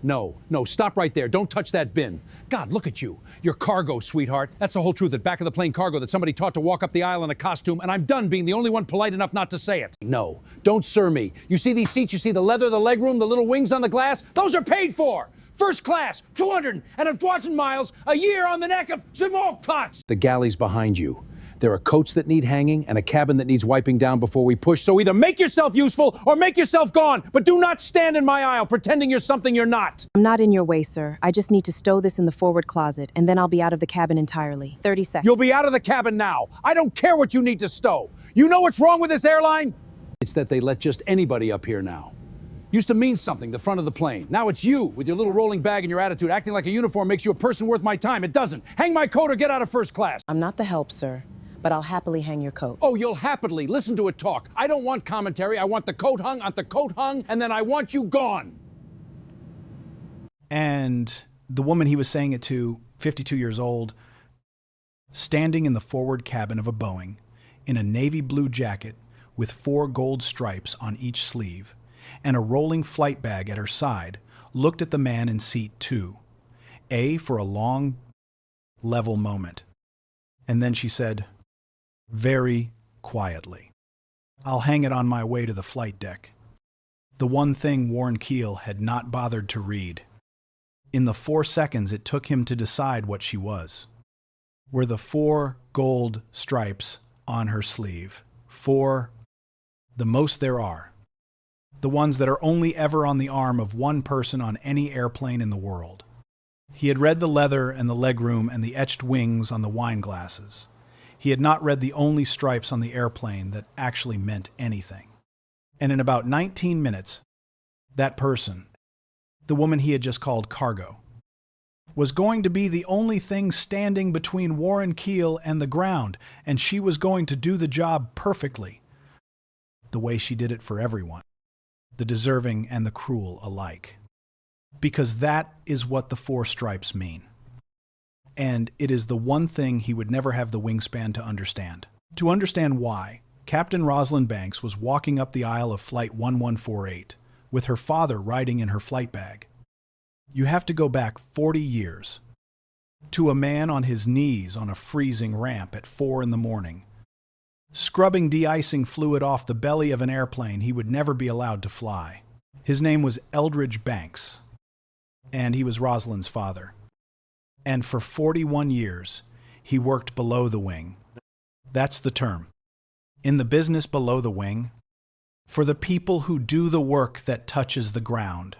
No, no, stop right there. Don't touch that bin. God, look at you. You're cargo, sweetheart. That's the whole truth. At back of the plane cargo that somebody taught to walk up the aisle in a costume, and I'm done being the only one polite enough not to say it. No, don't sir me. You see these seats? You see the leather, the legroom, the little wings on the glass? Those are paid for. First class, 200,000 miles a year on the neck of smoke pots. The galley's behind you. There are coats that need hanging and a cabin that needs wiping down before we push. So either make yourself useful or make yourself gone. But do not stand in my aisle pretending you're something you're not. I'm not in your way, sir. I just need to stow this in the forward closet, and then I'll be out of the cabin entirely. 30 seconds. You'll be out of the cabin now. I don't care what you need to stow. You know what's wrong with this airline? It's that they let just anybody up here now. Used to mean something, the front of the plane. Now it's you, with your little rolling bag and your attitude. Acting like a uniform makes you a person worth my time. It doesn't. Hang my coat or get out of first class. I'm not the help, sir, but I'll happily hang your coat. Oh, you'll happily listen to it talk. I don't want commentary. I want the coat hung, and then I want you gone. And the woman he was saying it to, 52 years old, standing in the forward cabin of a Boeing, in a navy blue jacket with 4 gold stripes on each sleeve, and a rolling flight bag at her side, looked at the man in seat 2, for a long, level moment. And then she said, very quietly, "I'll hang it on my way to the flight deck." The one thing Warren Keel had not bothered to read. In the 4 seconds it took him to decide what she was, were the 4 gold stripes on her sleeve. 4, the most there are. The ones that are only ever on the arm of one person on any airplane in the world. He had read the leather and the legroom and the etched wings on the wine glasses. He had not read the only stripes on the airplane that actually meant anything. And in about 19 minutes, that person, the woman he had just called cargo, was going to be the only thing standing between Warren Keel and the ground, and she was going to do the job perfectly, the way she did it for everyone, the deserving and the cruel alike. Because that is what the 4 stripes mean. And it is the one thing he would never have the wingspan to understand. To understand why, Captain Rosalind Banks was walking up the aisle of Flight 1148, with her father riding in her flight bag. You have to go back 40 years, to a man on his knees on a freezing ramp at 4 in the morning, scrubbing de-icing fluid off the belly of an airplane he would never be allowed to fly. His name was Eldridge Banks, and he was Rosalind's father. And for 41 years, he worked below the wing. That's the term. In the business below the wing, for the people who do the work that touches the ground,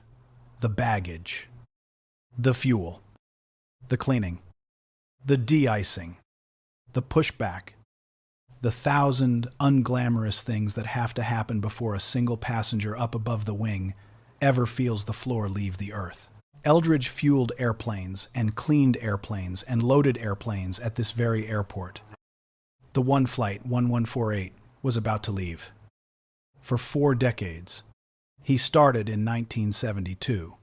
the baggage, the fuel, the cleaning, the de-icing, the pushback, the 1,000 unglamorous things that have to happen before a single passenger up above the wing ever feels the floor leave the earth. Eldridge fueled airplanes and cleaned airplanes and loaded airplanes at this very airport. The one flight, 1148, was about to leave. For 4 decades. He started in 1972,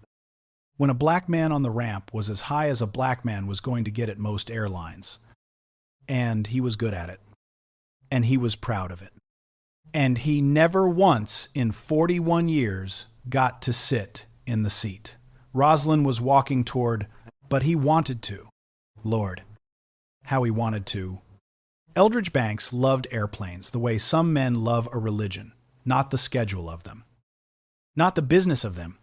when a black man on the ramp was as high as a black man was going to get at most airlines. And he was good at it. And he was proud of it. And he never once in 41 years got to sit in the seat Rosalind was walking toward, but he wanted to. Lord, how he wanted to. Eldridge Banks loved airplanes the way some men love a religion, not the schedule of them. Not the business of them,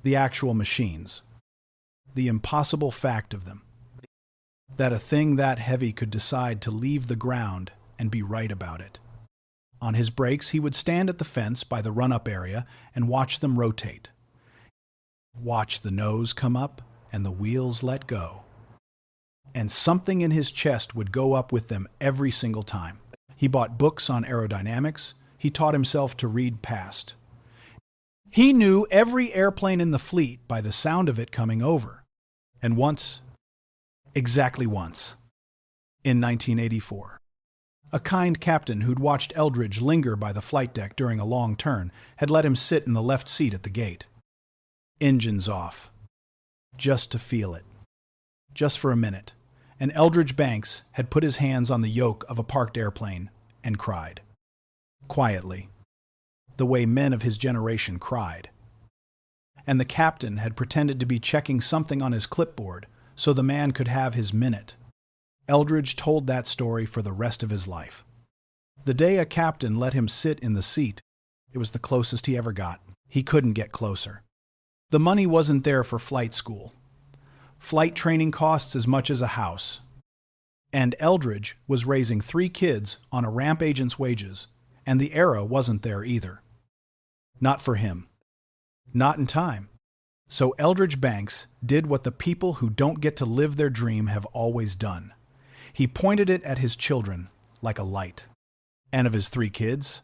the actual machines. The impossible fact of them. That a thing that heavy could decide to leave the ground and be right about it. On his breaks, he would stand at the fence by the run-up area and watch them rotate. Watch the nose come up and the wheels let go. And something in his chest would go up with them every single time. He bought books on aerodynamics. He taught himself to read past. He knew every airplane in the fleet by the sound of it coming over. And once, exactly once, in 1984, a kind captain who'd watched Eldridge linger by the flight deck during a long turn had let him sit in the left seat at the gate. Engines off. Just to feel it. Just for a minute. And Eldridge Banks had put his hands on the yoke of a parked airplane and cried. Quietly. The way men of his generation cried. and the captain had pretended to be checking something on his clipboard so the man could have his minute. Eldridge told that story for the rest of his life. The day a captain let him sit in the seat, it was the closest he ever got. He couldn't get closer. The money wasn't there for flight school. Flight training costs as much as a house. And Eldridge was raising 3 kids on a ramp agent's wages, and the era wasn't there either. Not for him. Not in time. So Eldridge Banks did what the people who don't get to live their dream have always done. He pointed it at his children like a light. And of his 3 kids,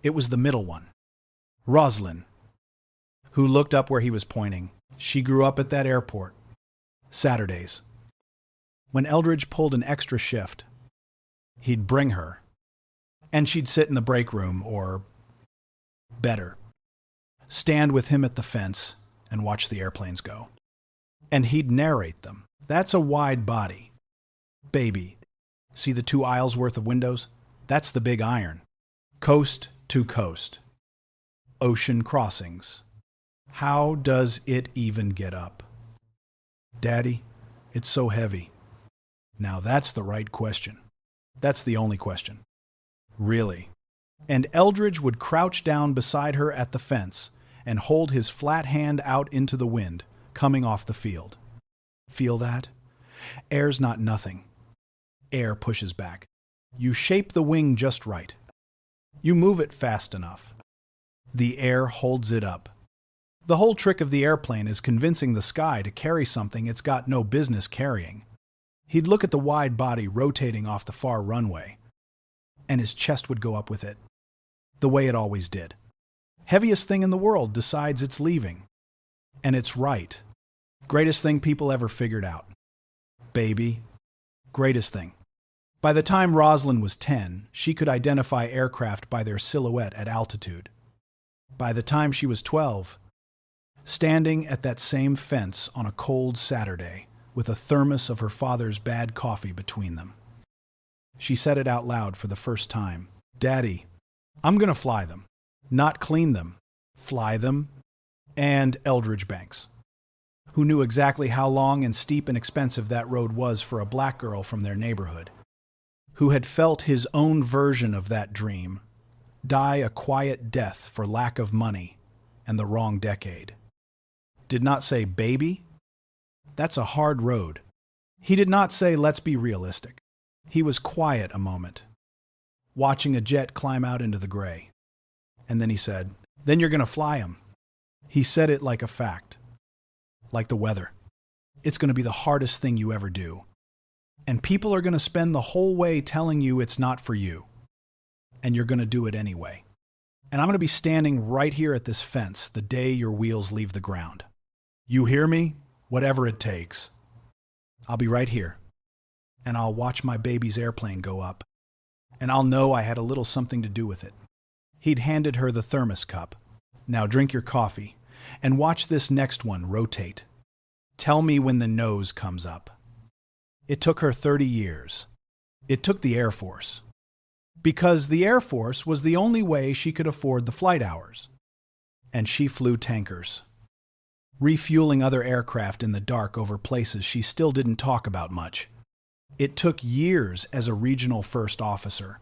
it was the middle one, Rosalind, who looked up where he was pointing. She grew up at that airport. Saturdays. When Eldridge pulled an extra shift, he'd bring her, and she'd sit in the break room, or better, stand with him at the fence and watch the airplanes go. And he'd narrate them. That's a wide body. Baby, see the 2 aisles worth of windows? That's the big iron. Coast to coast. Ocean crossings. How does it even get up? Daddy, it's so heavy. Now that's the right question. That's the only question. Really. And Eldridge would crouch down beside her at the fence and hold his flat hand out into the wind, coming off the field. Feel that? Air's not nothing. Air pushes back. You shape the wing just right. You move it fast enough. The air holds it up. The whole trick of the airplane is convincing the sky to carry something it's got no business carrying. He'd look at the wide body rotating off the far runway, and his chest would go up with it, the way it always did. Heaviest thing in the world decides it's leaving. And it's right. Greatest thing people ever figured out. Baby. Greatest thing. By the time Rosalind was 10, she could identify aircraft by their silhouette at altitude. By the time she was 12, standing at that same fence on a cold Saturday with a thermos of her father's bad coffee between them, she said it out loud for the first time. Daddy, I'm going to fly them. Not clean them. Fly them. And Eldridge Banks, who knew exactly how long and steep and expensive that road was for a black girl from their neighborhood, who had felt his own version of that dream die a quiet death for lack of money and the wrong decade, did not say, baby, that's a hard road. He did not say, let's be realistic. He was quiet a moment, watching a jet climb out into the gray. And then he said, then you're going to fly him. He said it like a fact, like the weather. It's going to be the hardest thing you ever do. And people are going to spend the whole way telling you it's not for you. And you're going to do it anyway. And I'm going to be standing right here at this fence the day your wheels leave the ground. You hear me? Whatever it takes. I'll be right here. And I'll watch my baby's airplane go up. And I'll know I had a little something to do with it. He'd handed her the thermos cup. Now drink your coffee and watch this next one rotate. Tell me when the nose comes up. It took her 30 years. It took the Air Force. Because the Air Force was the only way she could afford the flight hours. And she flew tankers, refueling other aircraft in the dark over places she still didn't talk about much. It took years as a regional first officer,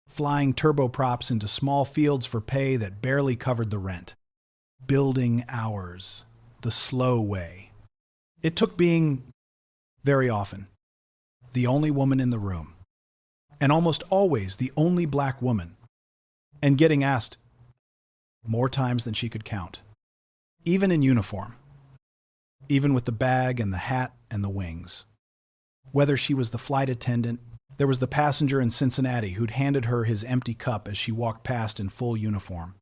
flying turboprops into small fields for pay that barely covered the rent. Building hours, the slow way. It took being, very often, the only woman in the room, and almost always the only black woman, and getting asked more times than she could count, even in uniform, even with the bag and the hat and the wings. Whether she was the flight attendant, there was the passenger in Cincinnati who'd handed her his empty cup as she walked past in full uniform,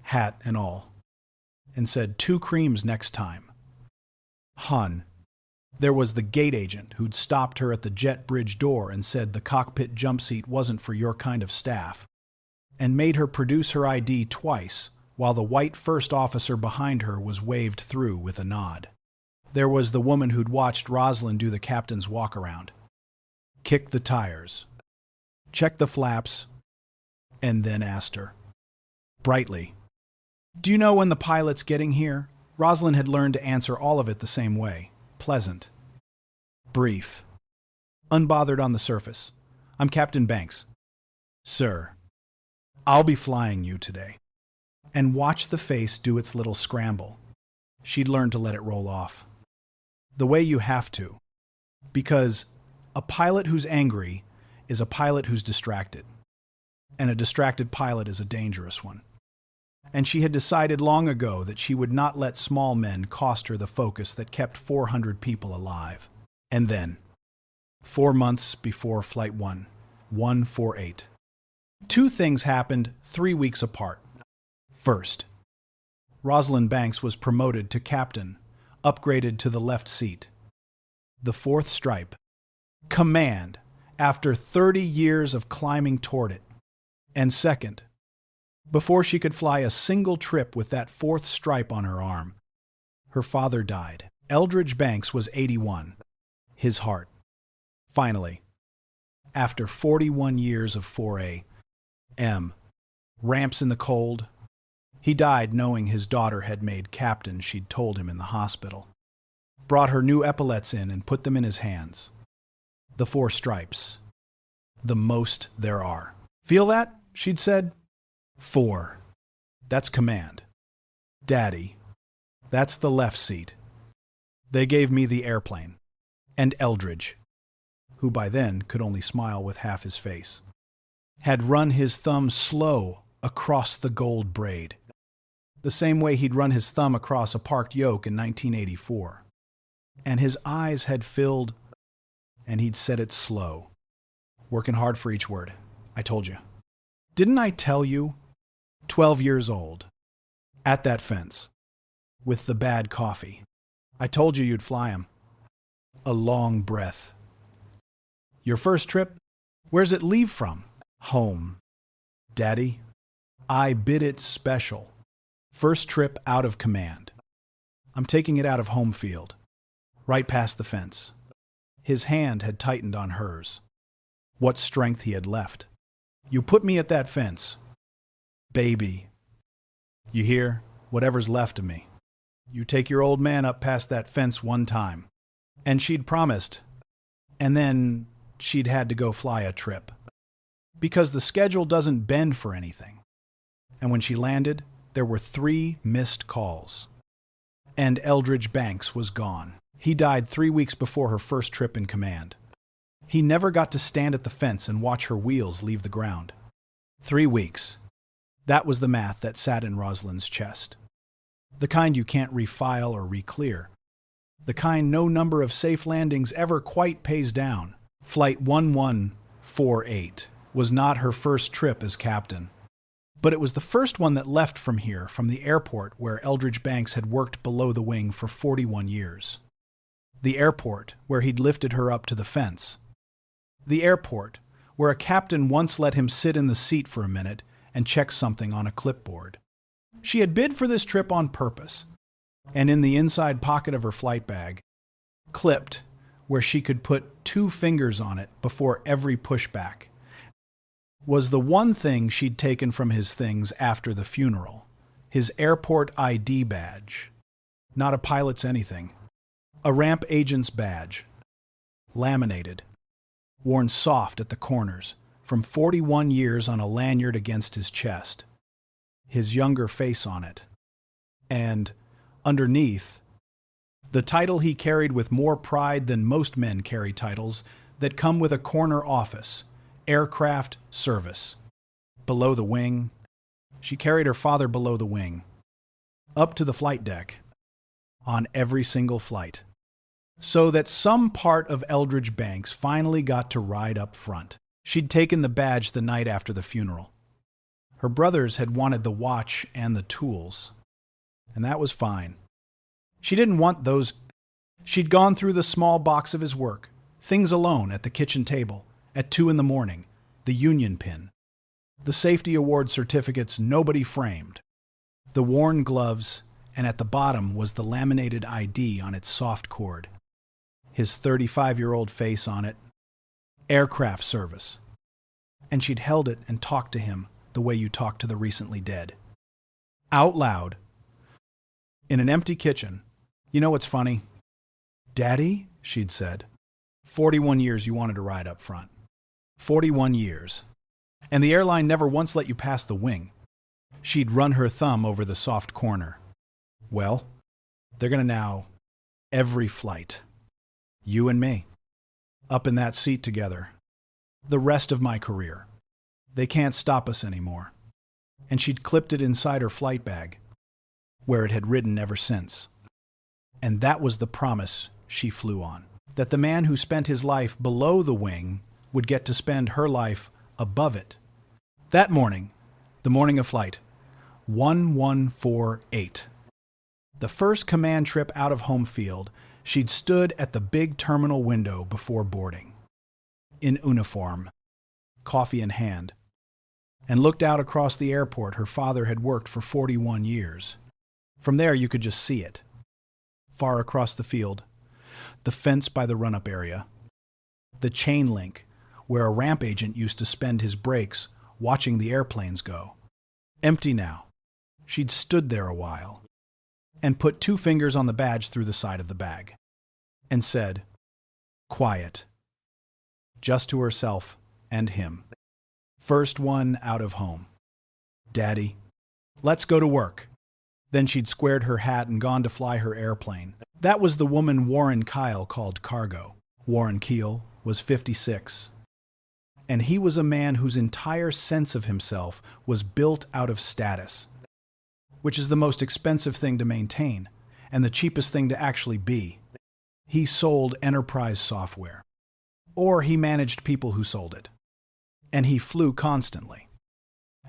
hat and all, and said, 2 creams next time. Hun. There was the gate agent who'd stopped her at the jet bridge door and said the cockpit jump seat wasn't for your kind of staff, and made her produce her ID twice while the white first officer behind her was waved through with a nod. There was the woman who'd watched Rosalind do the captain's walk-around, kick the tires, check the flaps, and then asked her, brightly, Do you know when the pilot's getting here? Rosalind had learned to answer all of it the same way. Pleasant. Brief. Unbothered on the surface. I'm Captain Banks. Sir, I'll be flying you today. And watch the face do its little scramble. She'd learned to let it roll off. The way you have to. Because a pilot who's angry is a pilot who's distracted. And a distracted pilot is a dangerous one. And she had decided long ago that she would not let small men cost her the focus that kept 400 people alive. And then, 4 months before Flight 148, two things happened 3 weeks apart. First, Rosalind Banks was promoted to captain, upgraded to the left seat. The fourth stripe, command, after 30 years of climbing toward it. And second, before she could fly a single trip with that fourth stripe on her arm, her father died. Eldridge Banks was 81. His heart. Finally, after 41 years of 4A.M., ramps in the cold, he died knowing his daughter had made captain she'd told him in the hospital. Brought her new epaulets in and put them in his hands. The 4 stripes. The most there are. Feel that? She'd said. 4. That's command. Daddy. That's the left seat. They gave me the airplane. And Eldridge, who by then could only smile with half his face, had run his thumb slow across the gold braid, the same way he'd run his thumb across a parked yoke in 1984. And his eyes had filled, and he'd said it slow, working hard for each word. I told you. Didn't I tell you? 12 years old, at that fence, with the bad coffee. I told you you'd fly him. A long breath. Your first trip? Where's it leave from? Home. Daddy, I bid it special. First trip out of command. I'm taking it out of home field, right past the fence. His hand had tightened on hers. What strength he had left. You put me at that fence. Baby. You hear? Whatever's left of me. You take your old man up past that fence one time. And she'd promised. And then she'd had to go fly a trip. Because the schedule doesn't bend for anything. And when she landed, there were 3 missed calls. And Eldridge Banks was gone. He died 3 weeks before her first trip in command. He never got to stand at the fence and watch her wheels leave the ground. 3 weeks. That was the math that sat in Rosalind's chest. The kind you can't refile or reclear. The kind no number of safe landings ever quite pays down. Flight 1148 was not her first trip as captain. But it was the first one that left from here, from the airport where Eldridge Banks had worked below the wing for 41 years. The airport where he'd lifted her up to the fence. The airport where a captain once let him sit in the seat for a minute and check something on a clipboard. She had bid for this trip on purpose, and in the inside pocket of her flight bag, clipped where she could put 2 fingers on it before every pushback, was the one thing she'd taken from his things after the funeral, his airport ID badge. Not a pilot's anything. A ramp agent's badge. Laminated. Worn soft at the corners, from 41 years on a lanyard against his chest. His younger face on it. And, underneath, the title he carried with more pride than most men carry titles that come with a corner office, aircraft service. Below the wing. She carried her father below the wing. Up to the flight deck. On every single flight. So that some part of Eldridge Banks finally got to ride up front. She'd taken the badge the night after the funeral. Her brothers had wanted the watch and the tools. And that was fine. She didn't want those. She'd gone through the small box of his work, things alone at the kitchen table, at 2 a.m, the union pin, the safety award certificates nobody framed, the worn gloves, and at the bottom was the laminated ID on its soft cord. His 35-year-old face on it. Aircraft service. And she'd held it and talked to him the way you talk to the recently dead. out loud, in an empty kitchen. You know what's funny? Daddy, she'd said, 41 years you wanted to ride up front. 41 years. And the airline never once let you pass the wing. She'd run her thumb over the soft corner. Well, they're going to now, every flight, you and me, up in that seat together, the rest of my career. They can't stop us anymore. And she'd clipped it inside her flight bag, where it had ridden ever since. And that was the promise she flew on, that the man who spent his life below the wing would get to spend her life above it. That morning, the morning of flight, 1148. The first command trip out of home field, she'd stood at the big terminal window before boarding, in uniform, coffee in hand, and looked out across the airport her father had worked for 41 years. From there you could just see it. Far across the field, the fence by the run-up area, the chain link where a ramp agent used to spend his breaks watching the airplanes go. Empty now. She'd stood there a while and put 2 fingers on the badge through the side of the bag and said, quiet, just to herself and him. First one out of home. Daddy, let's go to work. Then she'd squared her hat and gone to fly her airplane. That was the woman Warren Kyle called cargo. Warren Keel was 56. And he was a man whose entire sense of himself was built out of status, which is the most expensive thing to maintain and the cheapest thing to actually be. He sold enterprise software, or he managed people who sold it. And he flew constantly.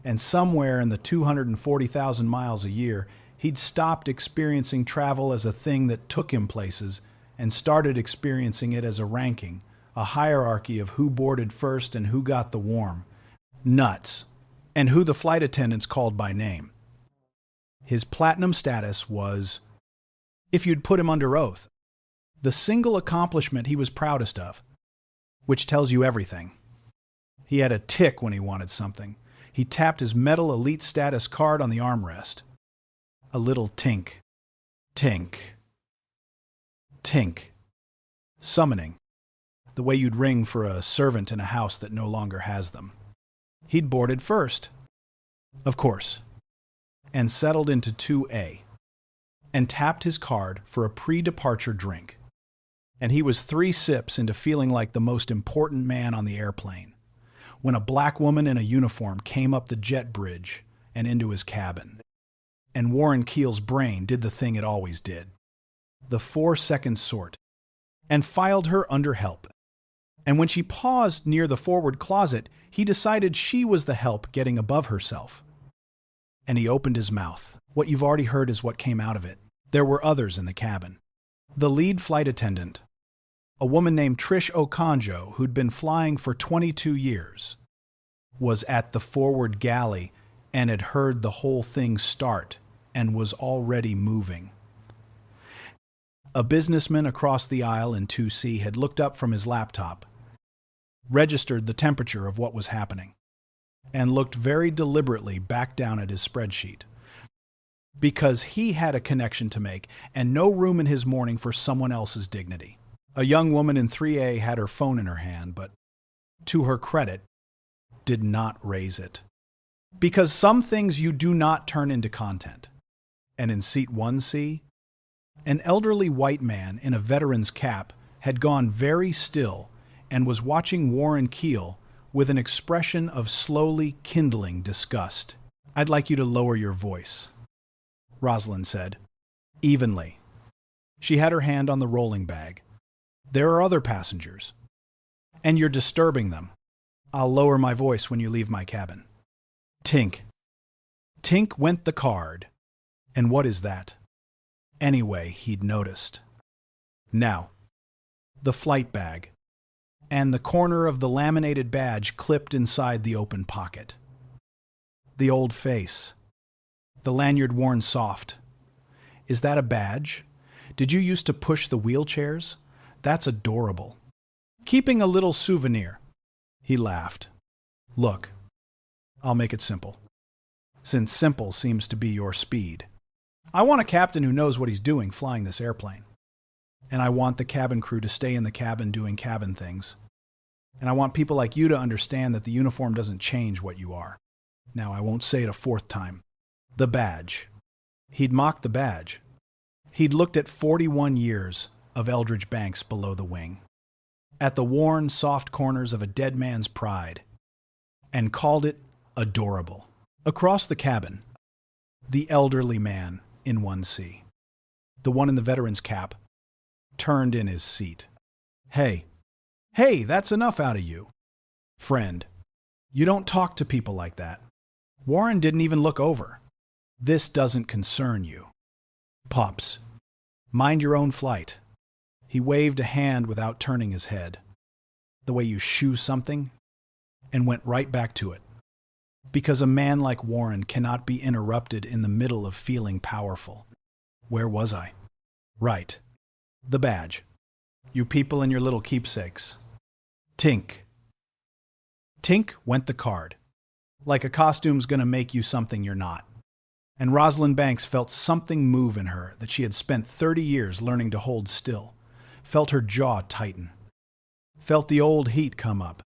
And somewhere in the 240,000 miles a year, he'd stopped experiencing travel as a thing that took him places and started experiencing it as a ranking, a hierarchy of who boarded first and who got the warm, nuts, and who the flight attendants called by name. His platinum status was, if you'd put him under oath, the single accomplishment he was proudest of, which tells you everything. He had a tick when he wanted something. He tapped his metal elite status card on the armrest. A little tink, tink, tink. Summoning, the way you'd ring for a servant in a house that no longer has them. He'd boarded first, of course, and settled into 2A, and tapped his card for a pre-departure drink. And he was 3 sips into feeling like the most important man on the airplane, when a black woman in a uniform came up the jet bridge and into his cabin. And Warren Keel's brain did the thing it always did, the 4-second sort, and filed her under help. And when she paused near the forward closet, he decided she was the help getting above herself. And he opened his mouth. What you've already heard is what came out of it. There were others in the cabin. The lead flight attendant, a woman named Trish Okonjo, who'd been flying for 22 years, was at the forward galley and had heard the whole thing start and was already moving. A businessman across the aisle in 2C had looked up from his laptop, registered the temperature of what was happening, and looked very deliberately back down at his spreadsheet, because he had a connection to make and no room in his morning for someone else's dignity. A young woman in 3A had her phone in her hand, but, to her credit, did not raise it. Because some things you do not turn into content. And in seat 1C, an elderly white man in a veteran's cap had gone very still and was watching Warren Keel with an expression of slowly kindling disgust. "I'd like you to lower your voice," Rosalind said, evenly. She had her hand on the rolling bag. "There are other passengers, and you're disturbing them. I'll lower my voice when you leave my cabin." Tink. Tink went the card. And what is that? Anyway, he'd noticed. Now, the flight bag, and the corner of the laminated badge clipped inside the open pocket. The old face. The lanyard worn soft. Is that a badge? Did you used to push the wheelchairs? That's adorable. Keeping a little souvenir. He laughed. Look, I'll make it simple. since simple seems to be your speed. I want a captain who knows what he's doing flying this airplane. And I want the cabin crew to stay in the cabin doing cabin things. And I want people like you to understand that the uniform doesn't change what you are. Now, I won't say it a fourth time. The badge. He'd mocked the badge. He'd looked at 41 years of Eldridge Banks below the wing, at the worn, soft corners of a dead man's pride, and called it adorable. Across the cabin, the elderly man in 1C, the one in the veteran's cap, turned in his seat. Hey, that's enough out of you. Friend, you don't talk to people like that. Warren didn't even look over. This doesn't concern you. Pops, mind your own flight. He waved a hand without turning his head, the way you shoo something, and went right back to it. Because a man like Warren cannot be interrupted in the middle of feeling powerful. Where was I? Right. The badge. You people and your little keepsakes. Tink. Tink went the card. Like a costume's gonna make you something you're not. And Rosalind Banks felt something move in her that she had spent 30 years learning to hold still. Felt her jaw tighten. Felt the old heat come up.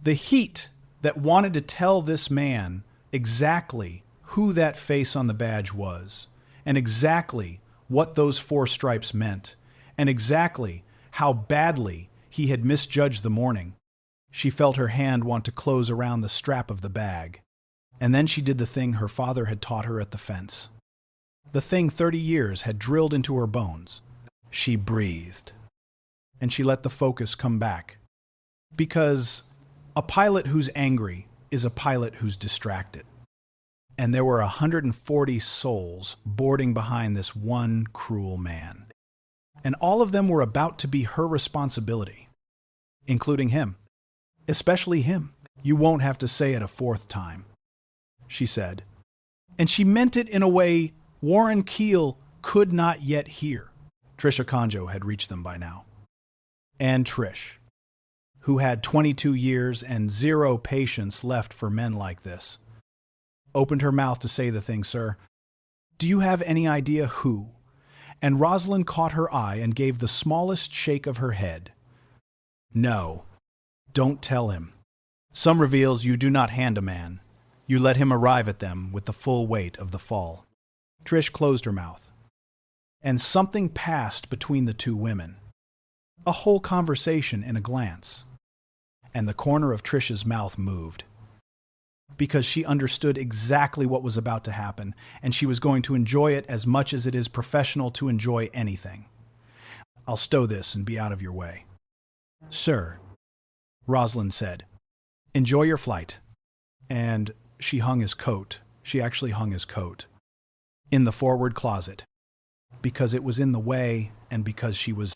The heat that wanted to tell this man exactly who that face on the badge was, and exactly what those 4 stripes meant, and exactly how badly he had misjudged the morning. She felt her hand want to close around the strap of the bag. And then she did the thing her father had taught her at the fence. The thing 30 years had drilled into her bones. She breathed. And she let the focus come back. Because a pilot who's angry is a pilot who's distracted. And there were 140 souls boarding behind this one cruel man. And all of them were about to be her responsibility, including him. Especially him. You won't have to say it a 4th time, she said. And she meant it in a way Warren Keel could not yet hear. Trisha Conjo had reached them by now. And Trish, who had 22 years and 0 patience left for men like this, opened her mouth to say the thing, sir. Do you have any idea who? And Rosalind caught her eye and gave the smallest shake of her head. No, don't tell him. Some reveals you do not hand a man. You let him arrive at them with the full weight of the fall. Trish closed her mouth. And something passed between the 2 women. A whole conversation in a glance. And the corner of Trish's mouth moved. Because she understood exactly what was about to happen, and she was going to enjoy it as much as it is professional to enjoy anything. I'll stow this and be out of your way. Sir, Rosalind said, enjoy your flight. And she hung his coat. She actually hung his coat in the forward closet, because it was in the way and because she was,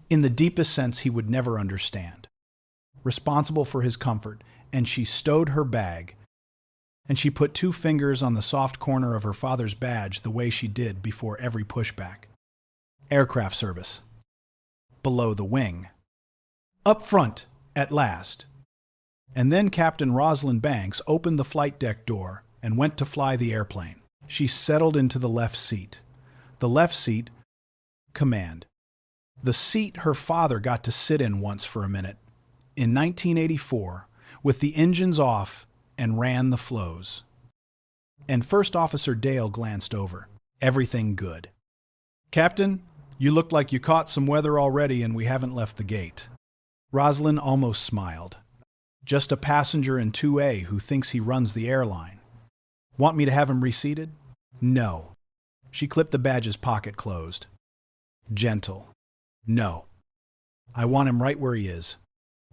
in the deepest sense he would never understand, responsible for his comfort. And she stowed her bag, and she put 2 fingers on the soft corner of her father's badge the way she did before every pushback. Aircraft service. Below the wing. Up front, at last. And then Captain Rosalind Banks opened the flight deck door and went to fly the airplane. She settled into the left seat. The left seat, command. The seat her father got to sit in once for a minute, in 1984, with the engines off, and ran the flows. And First Officer Dale glanced over. Everything good. Captain, you look like you caught some weather already and we haven't left the gate. Rosalind almost smiled. Just a passenger in 2A who thinks he runs the airline. Want me to have him reseated? No. She clipped the badge's pocket closed. Gentle. No. I want him right where he is.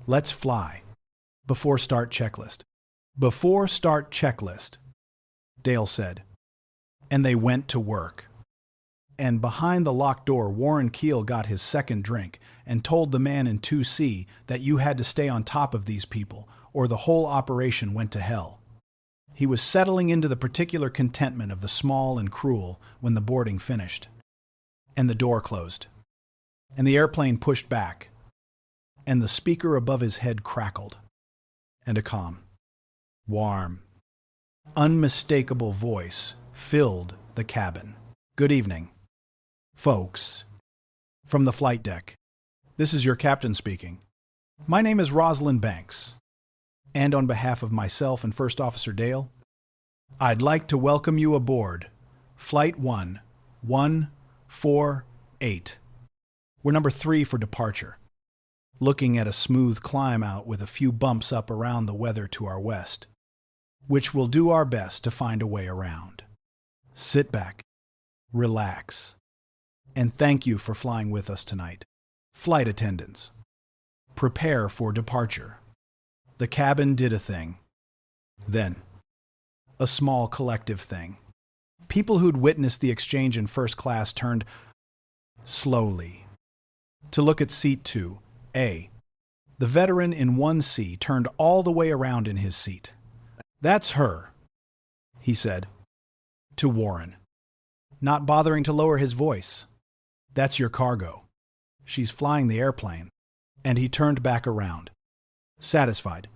Let's fly. Before start checklist. Before start checklist, Dale said. And they went to work. And behind the locked door, Warren Keel got his second drink and told the man in 2C that you had to stay on top of these people, or the whole operation went to hell. He was settling into the particular contentment of the small and cruel when the boarding finished. And the door closed. And the airplane pushed back. And the speaker above his head crackled. And a calm, warm, unmistakable voice filled the cabin. "Good evening, folks." From the flight deck, "This is your captain speaking. My name is Rosalind Banks, and on behalf of myself and First Officer Dale, I'd like to welcome you aboard Flight 1148. We're number 3 for departure, looking at a smooth climb out with a few bumps up around the weather to our west, which we'll do our best to find a way around. Sit back, relax, and thank you for flying with us tonight. Flight attendants, prepare for departure." The cabin did a thing. Then, a small collective thing. People who'd witnessed the exchange in first class turned slowly to look at seat 2A. The veteran in 1C turned all the way around in his seat. "That's her," he said to Warren, not bothering to lower his voice. "That's your cargo. She's flying the airplane." And he turned back around, satisfied.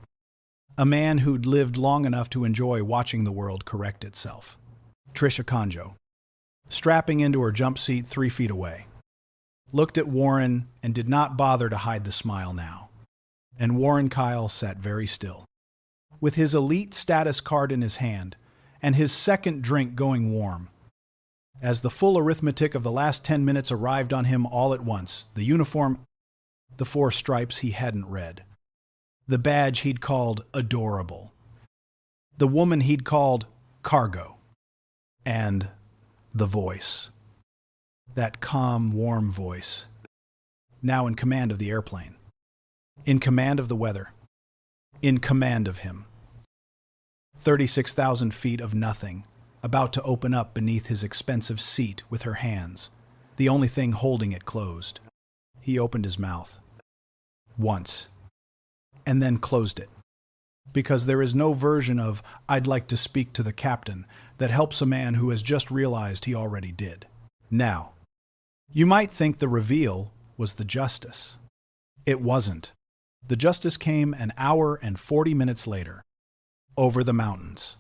A man who'd lived long enough to enjoy watching the world correct itself. Trisha Conjo, strapping into her jump seat 3 feet away, looked at Warren and did not bother to hide the smile now. And Warren Kyle sat very still, with his elite status card in his hand and his second drink going warm. As the full arithmetic of the last 10 minutes arrived on him all at once, the uniform, the 4 stripes he hadn't read, the badge he'd called adorable, the woman he'd called cargo, and the voice. That calm, warm voice, now in command of the airplane, in command of the weather, in command of him. 36,000 feet of nothing, about to open up beneath his expensive seat with her hands, the only thing holding it closed. He opened his mouth once, and then closed it, because there is no version of "I'd like to speak to the captain" that helps a man who has just realized he already did. Now, you might think the reveal was the justice. It wasn't. The justice came an hour and 40 minutes later, over the mountains,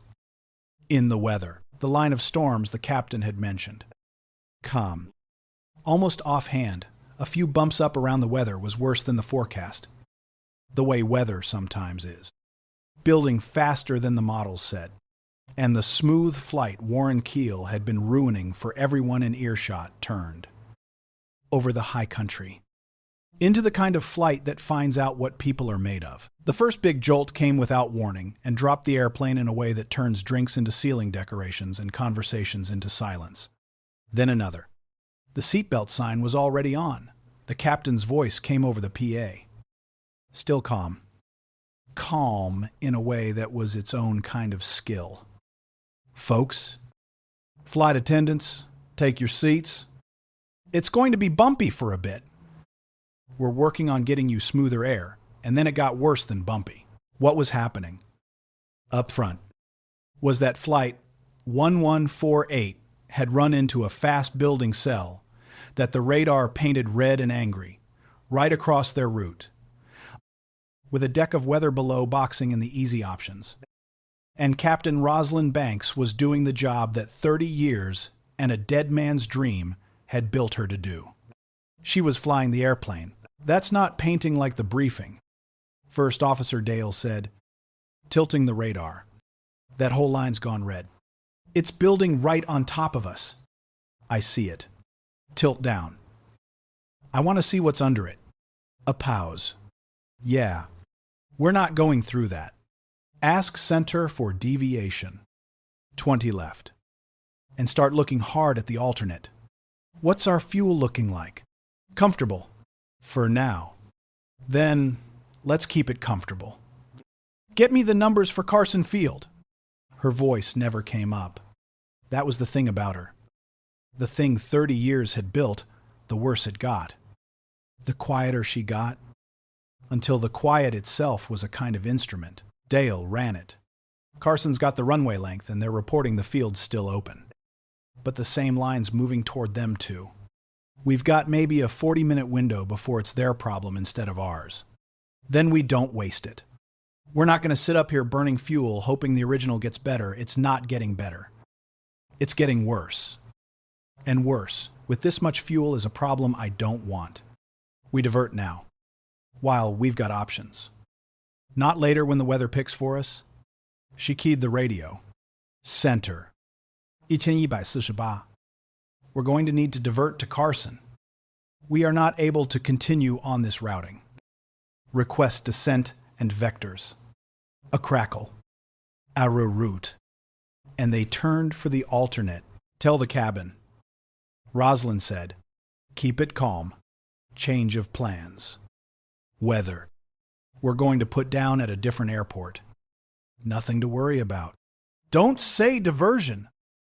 in the weather, the line of storms the captain had mentioned. Calm, almost offhand, a few bumps up around the weather was worse than the forecast, the way weather sometimes is, building faster than the models said, and the smooth flight Warren Keel had been ruining for everyone in earshot turned over the high country, into the kind of flight that finds out what people are made of. The first big jolt came without warning and dropped the airplane in a way that turns drinks into ceiling decorations and conversations into silence. Then another. The seatbelt sign was already on. The captain's voice came over the PA. Still calm. Calm in a way that was its own kind of skill. "Folks, flight attendants, take your seats. It's going to be bumpy for a bit. We're working on getting you smoother air, and then it got worse than bumpy." What was happening? Up front was that Flight 1148 had run into a fast-building cell that the radar painted red and angry, right across their route, with a deck of weather below boxing in the easy options. And Captain Rosalind Banks was doing the job that 30 years and a dead man's dream had built her to do. She was flying the airplane. "That's not painting like the briefing," First Officer Dale said, tilting the radar. "That whole line's gone red. It's building right on top of us." "I see it. Tilt down. I want to see what's under it." A pause. "Yeah, we're not going through that. Ask Center for Deviation. 20 left. And start looking hard at the alternate. What's our fuel looking like? Comfortable. For now. Then, let's keep it comfortable. Get me the numbers for Carson Field." Her voice never came up. That was the thing about her. The thing 30 years had built, the worse it got. The quieter she got, until the quiet itself was a kind of instrument. Dale ran it. Carson's got the runway length, and they're reporting the field's still open. But the same line's moving toward them, too. We've got maybe a 40-minute window before it's their problem instead of ours. Then we don't waste it. We're not going to sit up here burning fuel hoping the original gets better. It's not getting better. It's getting worse. And worse. With this much fuel is a problem I don't want. We divert now, while we've got options. Not later when the weather picks for us. She keyed the radio. Center. 1148. We're going to need to divert to Carson. We are not able to continue on this routing. Request descent and vectors. A crackle. Arrow route. And they turned for the alternate. Tell the cabin. Rosalind said, keep it calm. Change of plans. Weather. We're going to put down at a different airport. Nothing to worry about. Don't say diversion.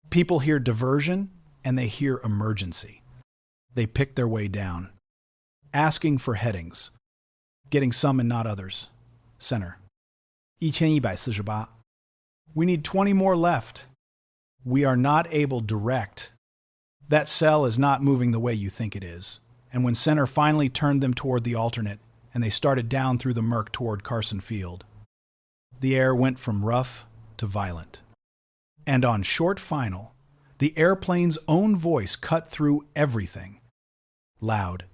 People hear diversion and they hear emergency. They pick their way down. Asking for headings. Getting some and not others. Center. 1148. We need 20 more left. We are not able direct. That cell is not moving the way you think it is. And when Center finally turned them toward the alternate, and they started down through the murk toward Carson Field, the air went from rough to violent. And on short final, the airplane's own voice cut through everything. Loud.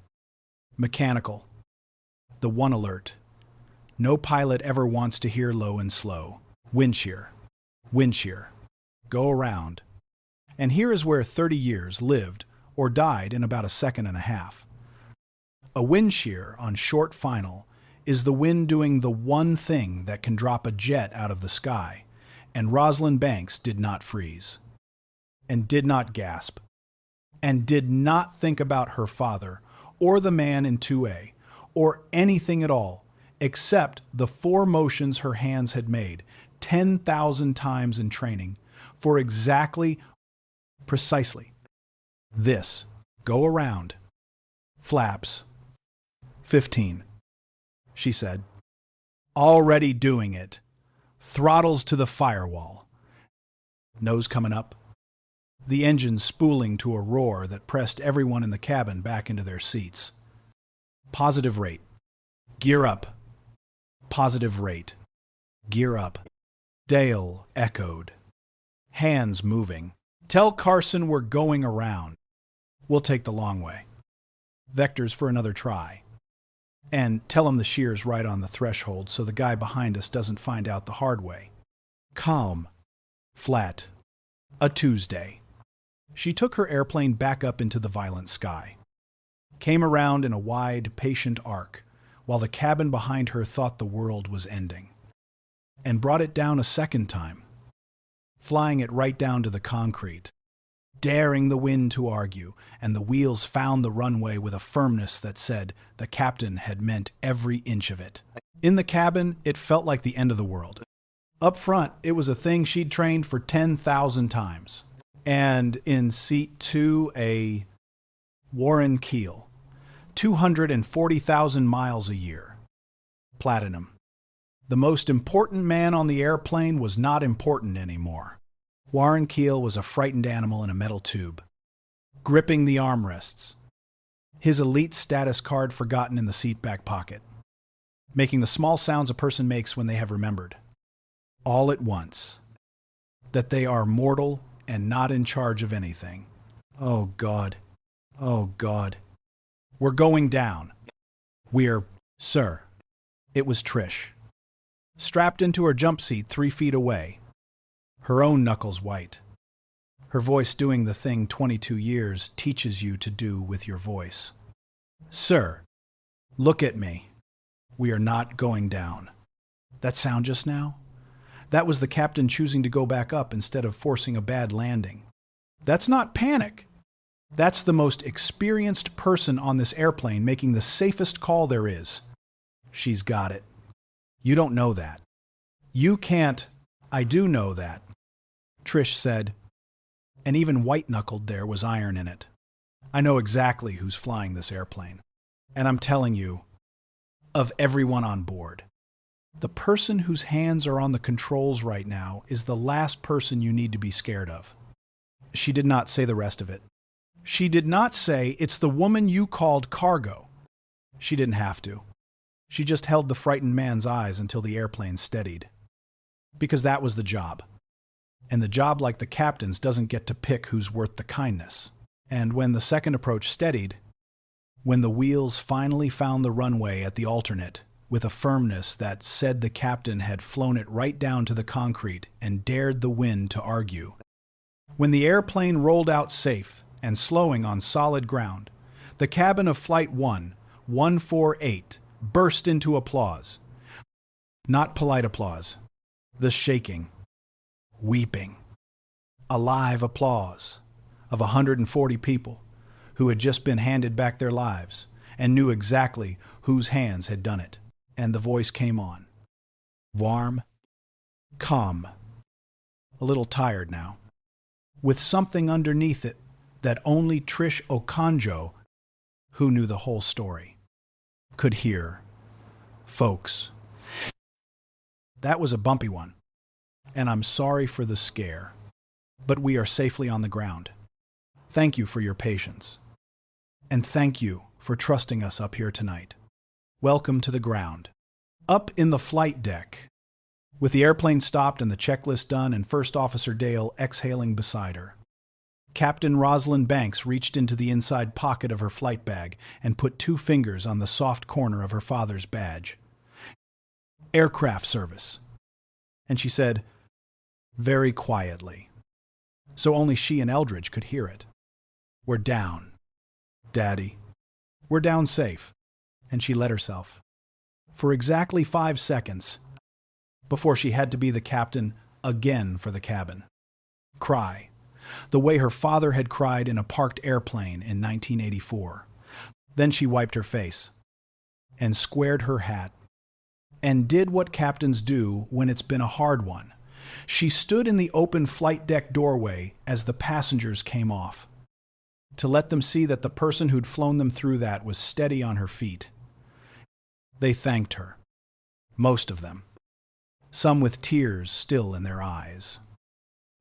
Mechanical. The one alert. No pilot ever wants to hear low and slow. Wind shear. Wind shear. Go around. And here is where 30 years lived or died in about a second and a half. A wind shear on short final is the wind doing the one thing that can drop a jet out of the sky, and Rosalind Banks did not freeze, and did not gasp, and did not think about her father, or the man in 2A, or anything at all, except the 4 motions her hands had made 10,000 times in training, for exactly, precisely, this. Go around. Flaps. 15. She said. Already doing it. Throttles to the firewall. Nose coming up. The engine spooling to a roar that pressed everyone in the cabin back into their seats. Positive rate. Gear up. Positive rate. Gear up. Dale echoed. Hands moving. Tell Carson we're going around. We'll take the long way. Vectors for another try. And tell him the shear's right on the threshold so the guy behind us doesn't find out the hard way. Calm. Flat. A Tuesday. She took her airplane back up into the violent sky. Came around in a wide, patient arc, while the cabin behind her thought the world was ending. And brought it down a second time, flying it right down to the concrete, daring the wind to argue, and the wheels found the runway with a firmness that said the captain had meant every inch of it. In the cabin, it felt like the end of the world. Up front, it was a thing she'd trained for 10,000 times. And in seat 2, a Warren Keel, 240,000 miles a year. Platinum. The most important man on the airplane was not important anymore. Warren Keel was a frightened animal in a metal tube, gripping the armrests, his elite status card forgotten in the seat back pocket, making the small sounds a person makes when they have remembered, all at once, that they are mortal and not in charge of anything. Oh, God. Oh, God. We're going down. We're, sir. It was Trish. Strapped into her jump seat 3 feet away, her own knuckles white. Her voice doing the thing 22 years teaches you to do with your voice. Sir, look at me. We are not going down. That sound just now? That was the captain choosing to go back up instead of forcing a bad landing. That's not panic. That's the most experienced person on this airplane making the safest call there is. She's got it. You don't know that. You can't. I do know that, Trish said. And even white-knuckled there was iron in it. I know exactly who's flying this airplane. And I'm telling you, of everyone on board. The person whose hands are on the controls right now is the last person you need to be scared of. She did not say the rest of it. She did not say, it's the woman you called cargo. She didn't have to. She just held the frightened man's eyes until the airplane steadied. Because that was the job. And the job, like the captain's, doesn't get to pick who's worth the kindness. And when the second approach steadied, when the wheels finally found the runway at the alternate, with a firmness that said the captain had flown it right down to the concrete and dared the wind to argue, when the airplane rolled out safe and slowing on solid ground, the cabin of Flight 148 burst into applause. Not polite applause, the shaking, weeping, alive applause of 140 people who had just been handed back their lives and knew exactly whose hands had done it. And the voice came on. Warm, calm, a little tired now, with something underneath it that only Trish Okonjo, who knew the whole story, could hear. Folks, that was a bumpy one, and I'm sorry for the scare, but we are safely on the ground. Thank you for your patience, and thank you for trusting us up here tonight. Welcome to the ground. Up in the flight deck, with the airplane stopped and the checklist done and First Officer Dale exhaling beside her, Captain Rosalind Banks reached into the inside pocket of her flight bag and put 2 fingers on the soft corner of her father's badge. Aircraft service. And she said, very quietly, so only she and Eldridge could hear it, "We're down, Daddy. We're down safe." And she let herself, for exactly 5 seconds, before she had to be the captain again for the cabin, cry, the way her father had cried in a parked airplane in 1984. Then she wiped her face, and squared her hat, and did what captains do when it's been a hard one. She stood in the open flight deck doorway as the passengers came off, to let them see that the person who'd flown them through that was steady on her feet. They thanked her, most of them, some with tears still in their eyes,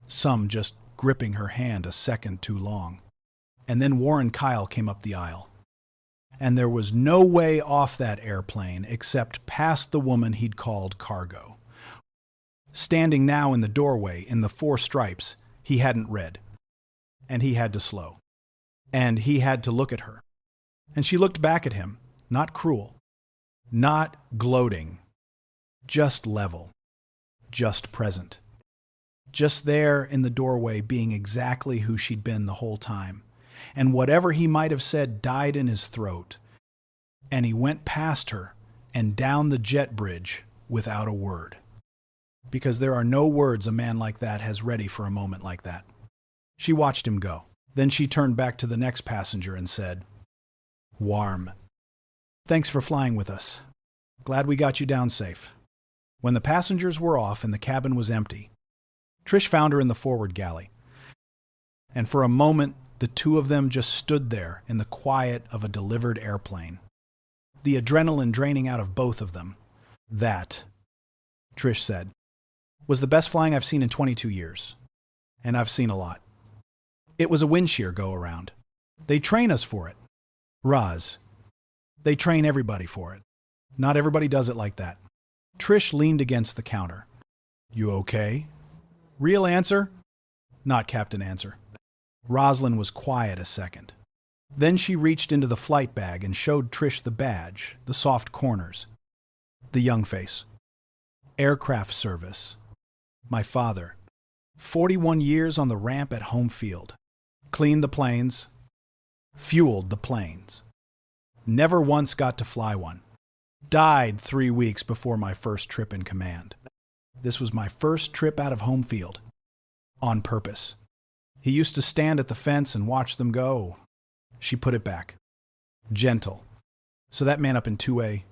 some just gripping her hand a second too long. And then Warren Kyle came up the aisle, and there was no way off that airplane except past the woman he'd called cargo. Standing now in the doorway in the 4 stripes he hadn't read, and he had to slow, and he had to look at her. And she looked back at him, not cruel, not gloating, just level, just present, just there in the doorway being exactly who she'd been the whole time. And whatever he might have said died in his throat, and he went past her and down the jet bridge without a word. Because there are no words a man like that has ready for a moment like that. She watched him go. Then she turned back to the next passenger and said, "Warm. Thanks for flying with us. Glad we got you down safe." When the passengers were off and the cabin was empty, Trish found her in the forward galley. And for a moment, the 2 of them just stood there in the quiet of a delivered airplane. The adrenaline draining out of both of them. That, Trish said, was the best flying I've seen in 22 years. And I've seen a lot. It was a wind shear go-around. They train us for it. Roz, they train everybody for it. Not everybody does it like that. Trish leaned against the counter. "You okay?" Real answer? Not captain answer. Rosalind was quiet a second. Then she reached into the flight bag and showed Trish the badge, the soft corners, the young face. Aircraft service. My father. 41 years on the ramp at home field. Cleaned the planes. Fueled the planes. Never once got to fly one. Died 3 weeks before my first trip in command. This was my first trip out of home field. On purpose. He used to stand at the fence and watch them go. She put it back. Gentle. So that man up in 2A,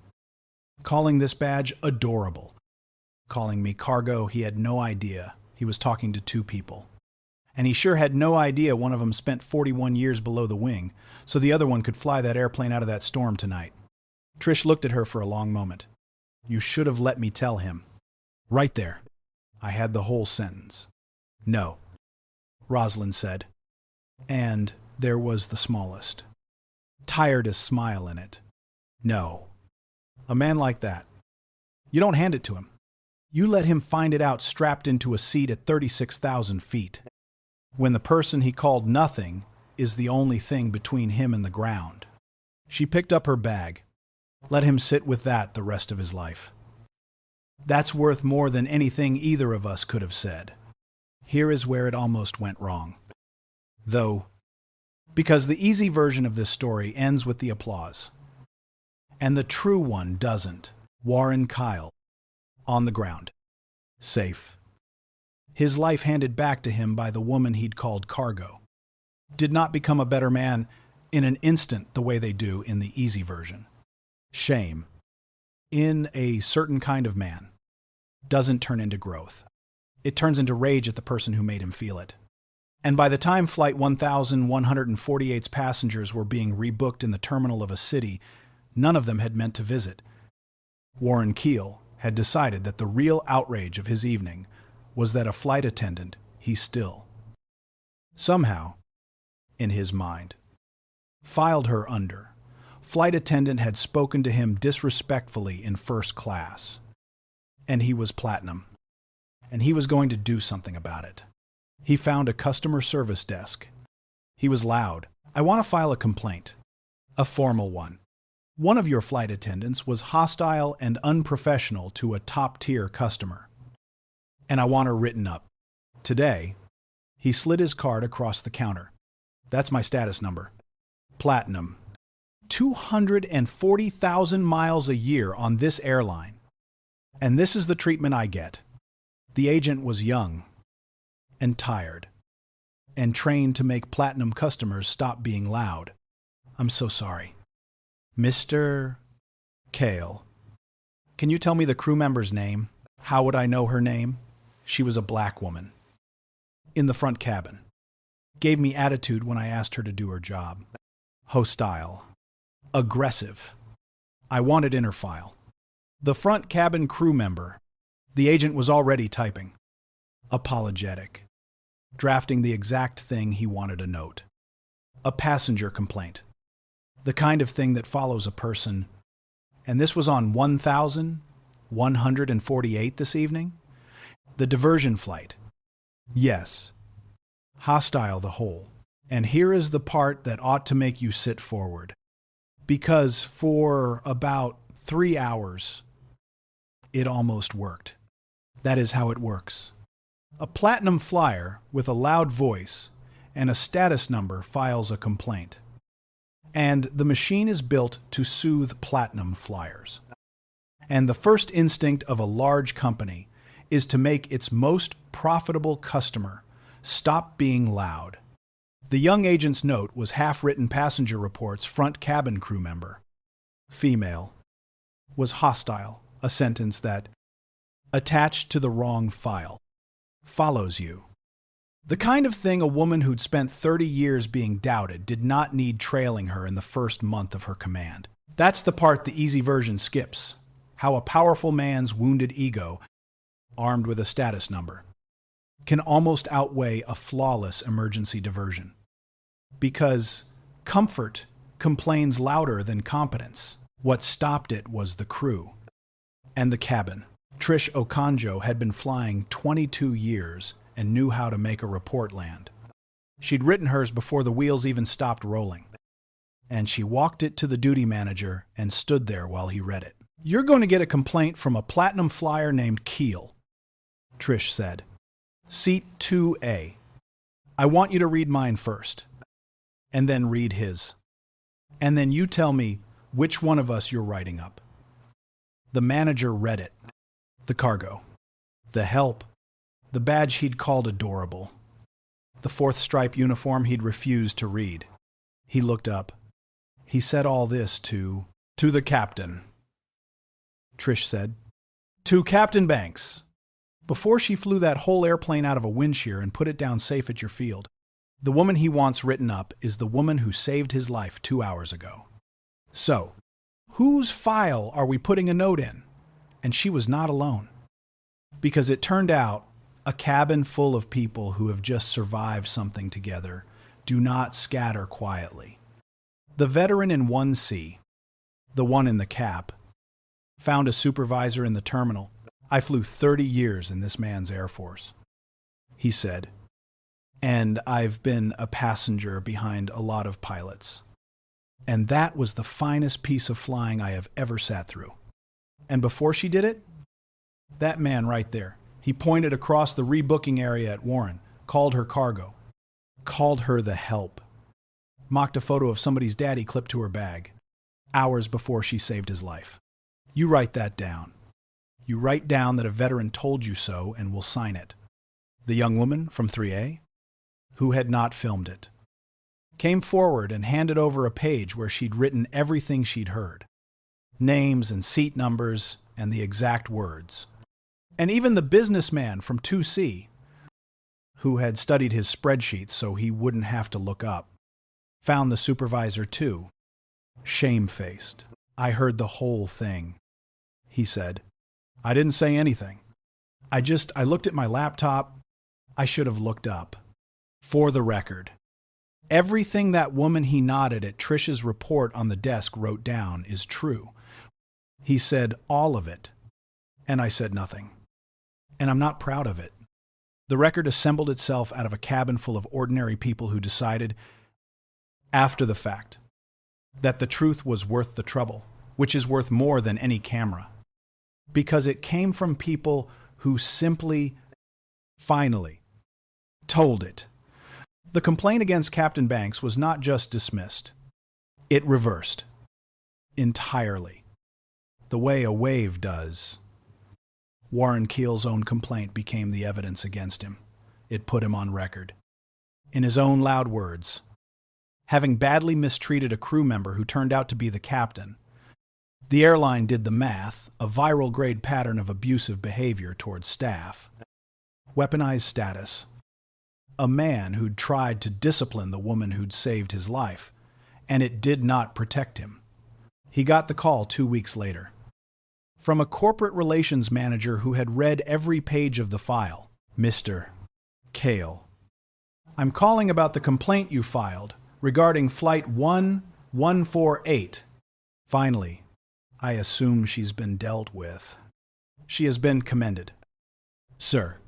calling this badge adorable. Calling me cargo, he had no idea he was talking to 2 people. And he sure had no idea one of them spent 41 years below the wing, so the other one could fly that airplane out of that storm tonight. Trish looked at her for a long moment. "You should have let me tell him." Right there. I had the whole sentence. "No," Rosalind said. And there was the smallest, tiredest smile in it. "No, A man like that. You don't hand it to him. You let him find it out strapped into a seat at 36,000 feet, when the person he called nothing is the only thing between him and the ground. She picked up her bag. Let him sit with that the rest of his life. That's worth more than anything either of us could have said. Here is where it almost went wrong. Though, because the easy version of this story ends with the applause, and the true one doesn't. Warren Kyle, on the ground, safe. His life handed back to him by the woman he'd called cargo. Did not become a better man in an instant the way they do in the easy version. Shame, in a certain kind of man, doesn't turn into growth. It turns into rage at the person who made him feel it. And by the time Flight 1148's passengers were being rebooked in the terminal of a city none of them had meant to visit, Warren Keel had decided that the real outrage of his evening was that a flight attendant he still, somehow, in his mind, filed her under. Flight attendant had spoken to him disrespectfully in first class. And he was platinum. And he was going to do something about it. He found a customer service desk. He was loud. I want to file a complaint. A formal one. One of your flight attendants was hostile and unprofessional to a top-tier customer. And I want her written up. Today, he slid his card across the counter. That's my status number. Platinum. 240,000 miles a year on this airline. And this is the treatment I get. The agent was young and tired and trained to make platinum customers stop being loud. I'm so sorry. Mr. Kale, can you tell me the crew member's name? How would I know her name? She was a black woman. In the front cabin. Gave me attitude when I asked her to do her job. Hostile. Aggressive. I want it in her file. The front cabin crew member. The agent was already typing. Apologetic. Drafting the exact thing he wanted to note. A passenger complaint. The kind of thing that follows a person. And this was on 1148 this evening? The diversion flight. Yes. Hostile the whole. And here is the part that ought to make you sit forward. Because for about 3 hours, it almost worked. That is how it works. A platinum flyer with a loud voice and a status number files a complaint. And the machine is built to soothe platinum flyers. And the first instinct of a large company is to make its most profitable customer stop being loud. The young agent's note was half-written passenger reports front cabin crew member. Female. Was hostile, a sentence that, attached to the wrong file, follows you. The kind of thing a woman who'd spent 30 years being doubted did not need trailing her in the first month of her command. That's the part the easy version skips. How a powerful man's wounded ego, armed with a status number, can almost outweigh a flawless emergency diversion. Because comfort complains louder than competence. What stopped it was the crew. And the cabin. Trish Okonjo had been flying 22 years and knew how to make a report land. She'd written hers before the wheels even stopped rolling. And she walked it to the duty manager and stood there while he read it. You're going to get a complaint from a platinum flyer named Keel, Trish said. Seat 2A. I want you to read mine first. And then read his. And then you tell me which one of us you're writing up. The manager read it. The cargo. The help. The badge he'd called adorable. The fourth stripe uniform he'd refused to read. He looked up. He said all this to the captain. Trish said, to Captain Banks. Before she flew that whole airplane out of a wind shear and put it down safe at your field, the woman he wants written up is the woman who saved his life 2 hours ago. So, whose file are we putting a note in? And she was not alone. Because it turned out a cabin full of people who have just survived something together do not scatter quietly. The veteran in 1C, the one in the cap, Found a supervisor in the terminal. I flew 30 years in this man's Air Force, he said. And I've been a passenger behind a lot of pilots. And that was the finest piece of flying I have ever sat through. And before she did it, that man right there, he pointed across the rebooking area at Warren, called her cargo, called her the help, mocked a photo of somebody's daddy clipped to her bag, hours before she saved his life. You write that down. You write down that a veteran told you so and will sign it. The young woman from 3A, who had not filmed it, came forward and handed over a page where she'd written everything she'd heard. Names and seat numbers and the exact words. And even the businessman from 2C, who had studied his spreadsheets so he wouldn't have to look up, found the supervisor too, shamefaced. I heard the whole thing, he said. I didn't say anything. I looked at my laptop. I should have looked up. For the record, everything that woman he nodded at Trish's report on the desk wrote down is true. He said all of it, and I said nothing. And I'm not proud of it. The record assembled itself out of a cabin full of ordinary people who decided, after the fact, that the truth was worth the trouble, which is worth more than any camera. Because it came from people who simply, finally, told it. The complaint against Captain Banks was not just dismissed. It reversed. Entirely. The way a wave does. Warren Keel's own complaint became the evidence against him. It put him on record. In his own loud words, having badly mistreated a crew member who turned out to be the captain, the airline did the math, a viral grade pattern of abusive behavior towards staff. Weaponized status. A man who'd tried to discipline the woman who'd saved his life, and it did not protect him. He got the call 2 weeks later. From a corporate relations manager who had read every page of the file. Mr. Kale, I'm calling about the complaint you filed regarding Flight 1148. Finally, I assume she's been dealt with. She has been commended. Sir,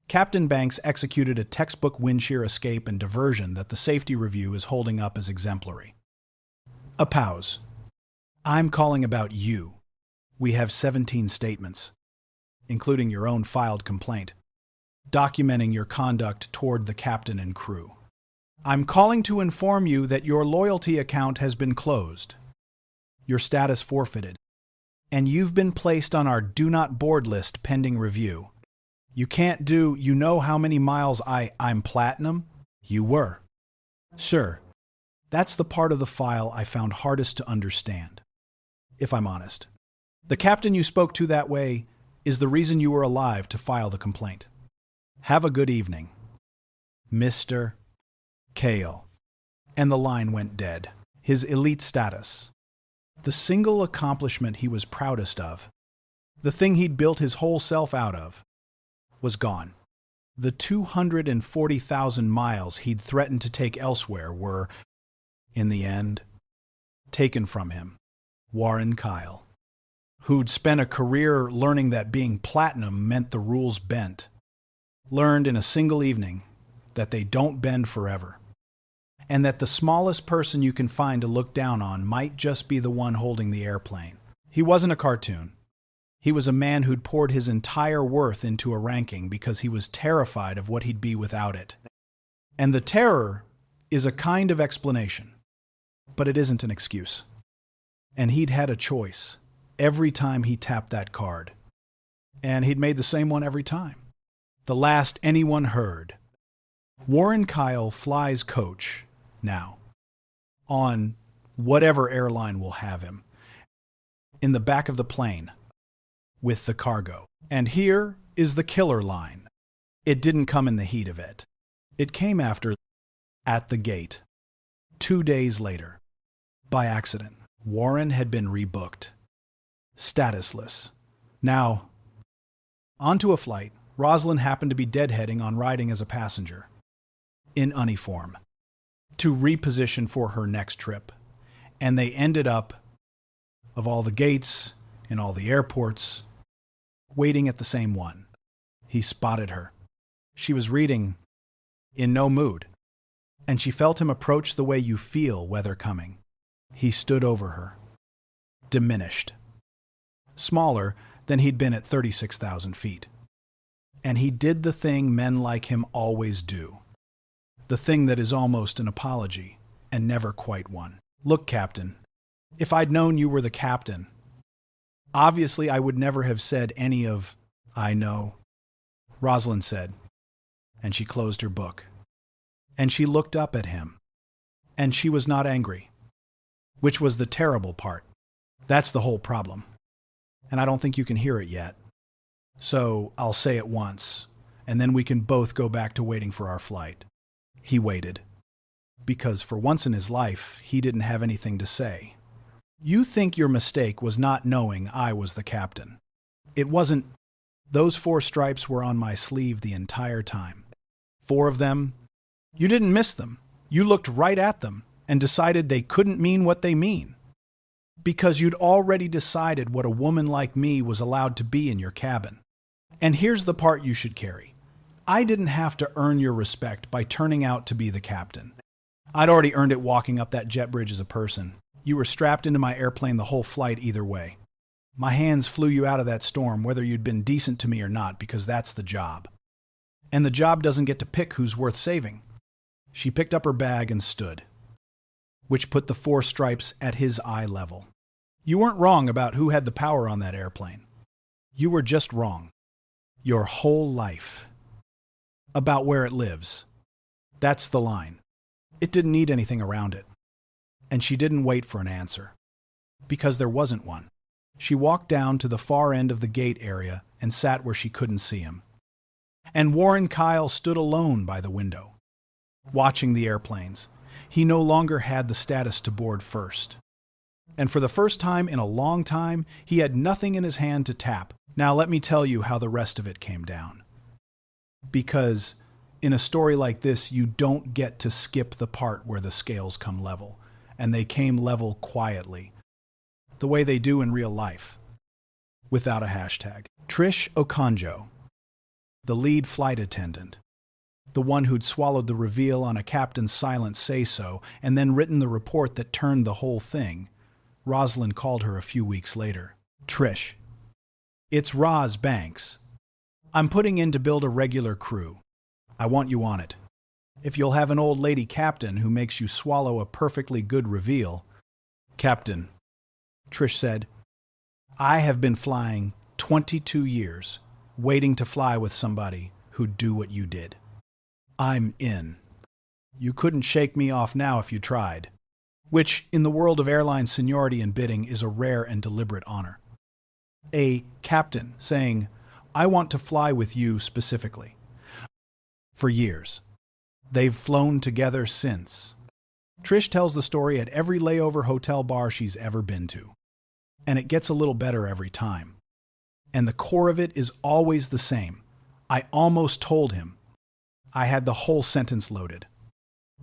Captain Banks executed a textbook wind shear escape and diversion that the safety review is holding up as exemplary. A pause. I'm calling about you. We have 17 statements, including your own filed complaint, documenting your conduct toward the captain and crew. I'm calling to inform you that your loyalty account has been closed, your status forfeited, and you've been placed on our do not board list pending review. You can't do, you know how many miles I'm platinum? You were. Sir, that's the part of the file I found hardest to understand, if I'm honest. The captain you spoke to that way is the reason you were alive to file the complaint. Have a good evening, Mr. Kale. And the line went dead. His elite status, the single accomplishment he was proudest of, the thing he'd built his whole self out of, was gone. The 240,000 miles he'd threatened to take elsewhere were, in the end, taken from him. Warren Kyle, who'd spent a career learning that being platinum meant the rules bent, learned in a single evening that they don't bend forever, and that the smallest person you can find to look down on might just be the one holding the airplane. He wasn't a cartoon. He was a man who'd poured his entire worth into a ranking because he was terrified of what he'd be without it. And the terror is a kind of explanation, but it isn't an excuse. And he'd had a choice every time he tapped that card. And he'd made the same one every time. The last anyone heard. Warren Kyle flies coach now on whatever airline will have him in the back of the plane with the cargo. And here is the killer line. It didn't come in the heat of it. It came after, at the gate, 2 days later. By accident, Warren had been rebooked. Statusless. Now, onto a flight, Rosalind happened to be deadheading on riding as a passenger, in uniform, to reposition for her next trip. And they ended up, of all the gates in all the airports, waiting at the same one. He spotted her. She was reading, in no mood, and she felt him approach the way you feel weather coming. He stood over her, diminished, smaller than he'd been at 36,000 feet. And he did the thing men like him always do, the thing that is almost an apology and never quite one. Look, Captain, if I'd known you were the captain, obviously I would never have said any of, I know, Rosalind said, and she closed her book. And she looked up at him, and she was not angry, which was the terrible part. That's the whole problem. And I don't think you can hear it yet. So I'll say it once, and then we can both go back to waiting for our flight. He waited, because for once in his life, he didn't have anything to say. You think your mistake was not knowing I was the captain. It wasn't. Those 4 stripes were on my sleeve the entire time. 4 of them. You didn't miss them. You looked right at them and decided they couldn't mean what they mean. Because you'd already decided what a woman like me was allowed to be in your cabin. And here's the part you should carry. I didn't have to earn your respect by turning out to be the captain. I'd already earned it walking up that jet bridge as a person. You were strapped into my airplane the whole flight either way. My hands flew you out of that storm whether you'd been decent to me or not, because that's the job. And the job doesn't get to pick who's worth saving. She picked up her bag and stood, which put the 4 stripes at his eye level. You weren't wrong about who had the power on that airplane. You were just wrong. Your whole life. About where it lives. That's the line. It didn't need anything around it. And she didn't wait for an answer. Because there wasn't one. She walked down to the far end of the gate area and sat where she couldn't see him. And Warren Kyle stood alone by the window, watching the airplanes. He no longer had the status to board first. And for the first time in a long time, he had nothing in his hand to tap. Now let me tell you how the rest of it came down. Because in a story like this, you don't get to skip the part where the scales come level. And they came level quietly, the way they do in real life, without a hashtag. Trish Okonjo, the lead flight attendant, the one who'd swallowed the reveal on a captain's silent say-so and then written the report that turned the whole thing, Rosalind called her a few weeks later. Trish, it's Roz Banks. I'm putting in to build a regular crew. I want you on it. If you'll have an old lady captain who makes you swallow a perfectly good reveal. Captain, Trish said, I have been flying 22 years, waiting to fly with somebody who'd do what you did. I'm in. You couldn't shake me off now if you tried, which, in the world of airline seniority and bidding, is a rare and deliberate honor. A captain saying, I want to fly with you specifically. For years. They've flown together since. Trish tells the story at every layover hotel bar she's ever been to. And it gets a little better every time. And the core of it is always the same. I almost told him. I had the whole sentence loaded.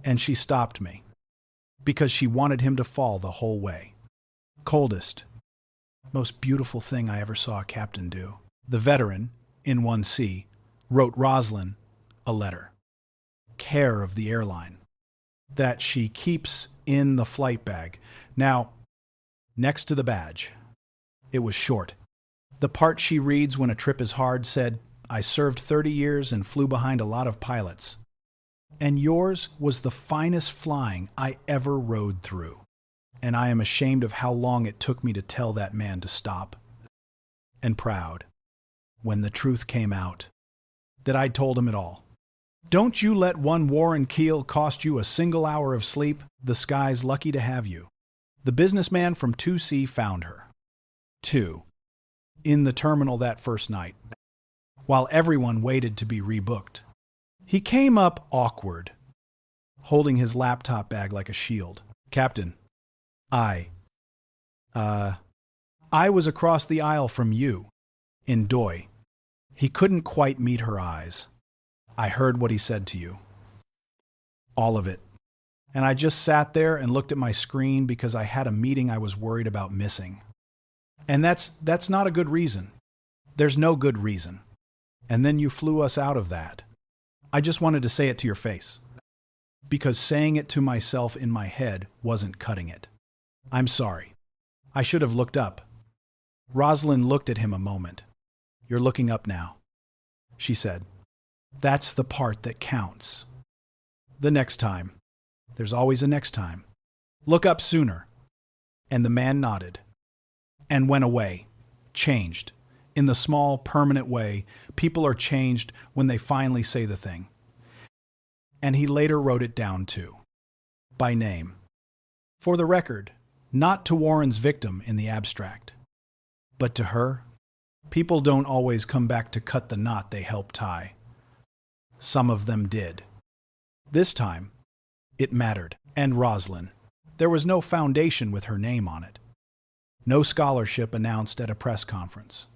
And she stopped me. Because she wanted him to fall the whole way. Coldest, most beautiful thing I ever saw a captain do. The veteran, in 1C, wrote Rosalind a letter. Care of the airline. That she keeps in the flight bag. Now, next to the badge. It was short. The part she reads when a trip is hard said, I served 30 years and flew behind a lot of pilots. And yours was the finest flying I ever rode through. And I am ashamed of how long it took me to tell that man to stop. And proud, when the truth came out, that I'd told him it all. Don't you let one Warren Keel cost you a single hour of sleep. The sky's lucky to have you. The businessman from 2C found her. 2. In the terminal that first night, while everyone waited to be rebooked. He came up awkward, holding his laptop bag like a shield. Captain, I was across the aisle from you, in Doi. He couldn't quite meet her eyes. I heard what he said to you. All of it. And I just sat there and looked at my screen because I had a meeting I was worried about missing. And that's not a good reason. There's no good reason. And then you flew us out of that. I just wanted to say it to your face. Because saying it to myself in my head wasn't cutting it. I'm sorry. I should have looked up. Rosalind looked at him a moment. You're looking up now, she said. That's the part that counts. The next time. There's always a next time. Look up sooner. And the man nodded. And went away. Changed. In the small, permanent way, people are changed when they finally say the thing. And he later wrote it down too. By name. For the record, not to Warren's victim in the abstract. But to her, people don't always come back to cut the knot they helped tie. Some of them did. This time, it mattered. And Rosalind. There was no foundation with her name on it. No scholarship announced at a press conference.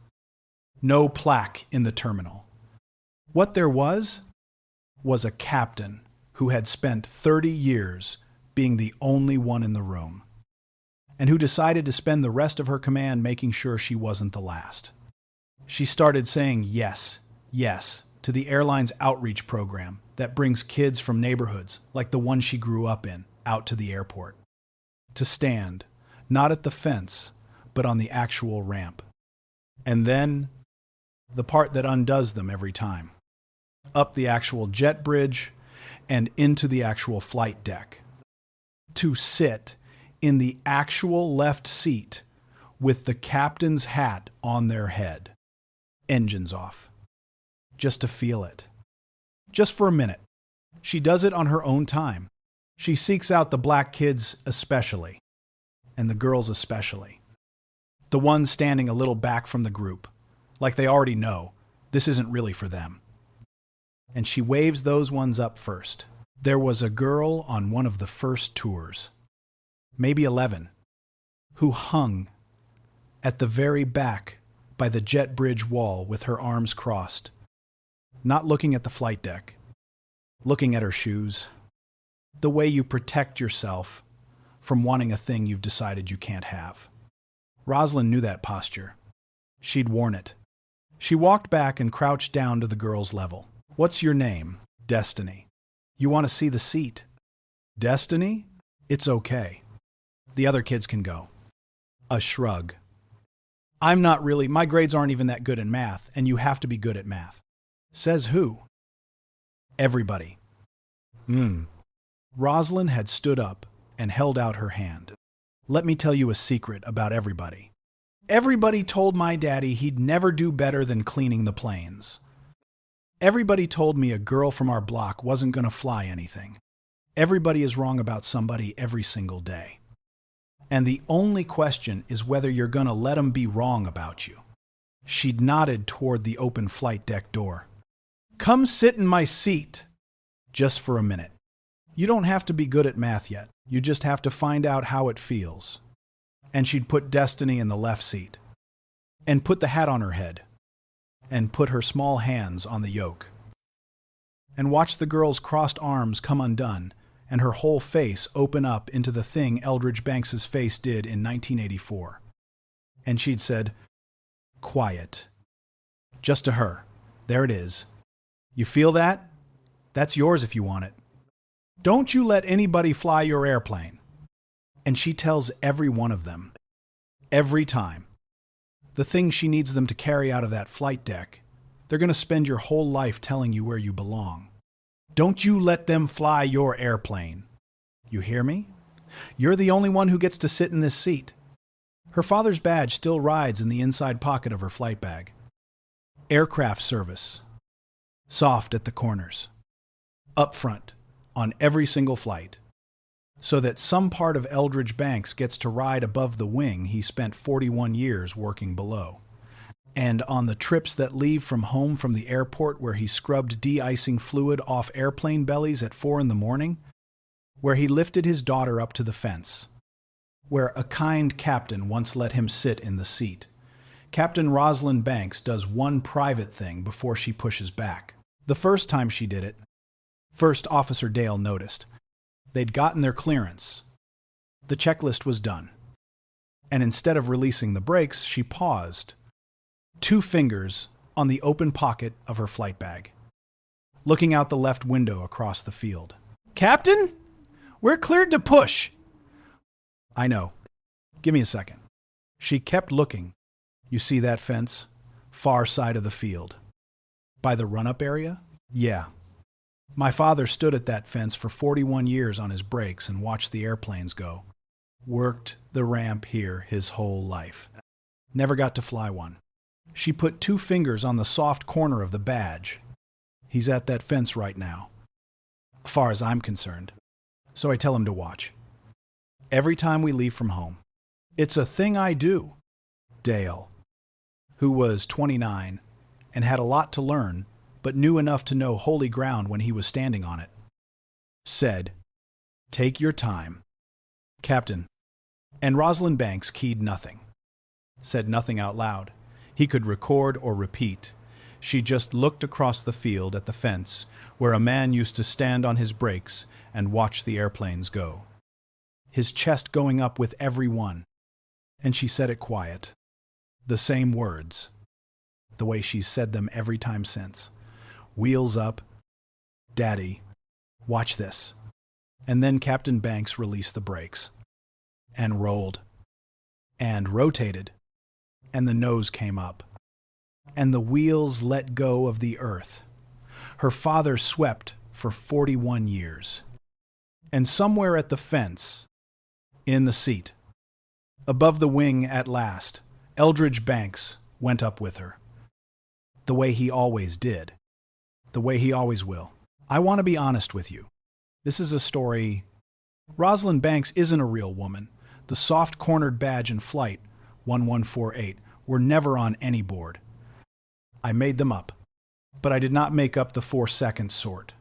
No plaque in the terminal. What there was a captain who had spent 30 years being the only one in the room, and who decided to spend the rest of her command making sure she wasn't the last. She started saying yes, yes, to the airline's outreach program that brings kids from neighborhoods like the one she grew up in out to the airport. To stand, not at the fence, but on the actual ramp. And then, the part that undoes them every time. Up the actual jet bridge and into the actual flight deck. To sit in the actual left seat with the captain's hat on their head. Engines off. Just to feel it. Just for a minute. She does it on her own time. She seeks out the black kids especially, and the girls especially. The ones standing a little back from the group, like they already know this isn't really for them. And she waves those ones up first. There was a girl on one of the first tours, maybe 11, who hung at the very back by the jet bridge wall with her arms crossed, not looking at the flight deck, looking at her shoes, the way you protect yourself from wanting a thing you've decided you can't have. Rosalind knew that posture. She'd worn it. She walked back and crouched down to the girl's level. What's your name? Destiny. You want to see the seat? Destiny? It's okay. The other kids can go. A shrug. I'm not really, my grades aren't even that good in math, and you have to be good at math. Says who? Everybody. Rosalind had stood up and held out her hand. Let me tell you a secret about everybody. Everybody told my daddy he'd never do better than cleaning the planes. Everybody told me a girl from our block wasn't going to fly anything. Everybody is wrong about somebody every single day. And the only question is whether you're going to let them be wrong about you. She'd nodded toward the open flight deck door. Come sit in my seat. Just for a minute. You don't have to be good at math yet. You just have to find out how it feels. And she'd put Destiny in the left seat. And put the hat on her head. And put her small hands on the yoke. And watch the girl's crossed arms come undone, and her whole face open up into the thing Eldridge Banks's face did in 1984. And she'd said, quiet. Just to her. There it is. You feel that? That's yours if you want it. Don't you let anybody fly your airplane. And she tells every one of them. Every time. The thing she needs them to carry out of that flight deck, they're going to spend your whole life telling you where you belong. Don't you let them fly your airplane. You hear me? You're the only one who gets to sit in this seat. Her father's badge still rides in the inside pocket of her flight bag. Aircraft service. Soft at the corners. Up front, on every single flight. So that some part of Eldridge Banks gets to ride above the wing he spent 41 years working below. And on the trips that leave from home from the airport where he scrubbed de-icing fluid off airplane bellies at 4 a.m, where he lifted his daughter up to the fence, where a kind captain once let him sit in the seat. Captain Rosalind Banks does one private thing before she pushes back. The first time she did it, First Officer Dale noticed. They'd gotten their clearance. The checklist was done. And instead of releasing the brakes, she paused, 2 fingers on the open pocket of her flight bag, looking out the left window across the field. "Captain, we're cleared to push." "I know. Give me a second." She kept looking. "You see that fence? Far side of the field. By the run-up area?" "Yeah. My father stood at that fence for 41 years on his brakes and watched the airplanes go. Worked the ramp here his whole life. Never got to fly one." She put 2 fingers on the soft corner of the badge. "He's at that fence right now, as far as I'm concerned. So I tell him to watch. Every time we leave from home. It's a thing I do." Dale, who was 29 and had a lot to learn, but knew enough to know holy ground when he was standing on it, said, "Take your time, Captain." And Rosalind Banks keyed nothing, said nothing out loud. He could record or repeat. She just looked across the field at the fence where a man used to stand on his brakes and watch the airplanes go, his chest going up with every one. And she said it quiet. The same words, the way she's said them every time since. "Wheels up. Daddy, watch this." And then Captain Banks released the brakes and rolled and rotated, and the nose came up, and the wheels let go of the earth. Her father swept for 41 years. And somewhere at the fence, in the seat, above the wing at last, Eldridge Banks went up with her. The way he always did. The way he always will. I want to be honest with you. This is a story. Rosalind Banks isn't a real woman. The soft-cornered badge and flight, 1148, were never on any board. I made them up. But I did not make up the 4-second sort.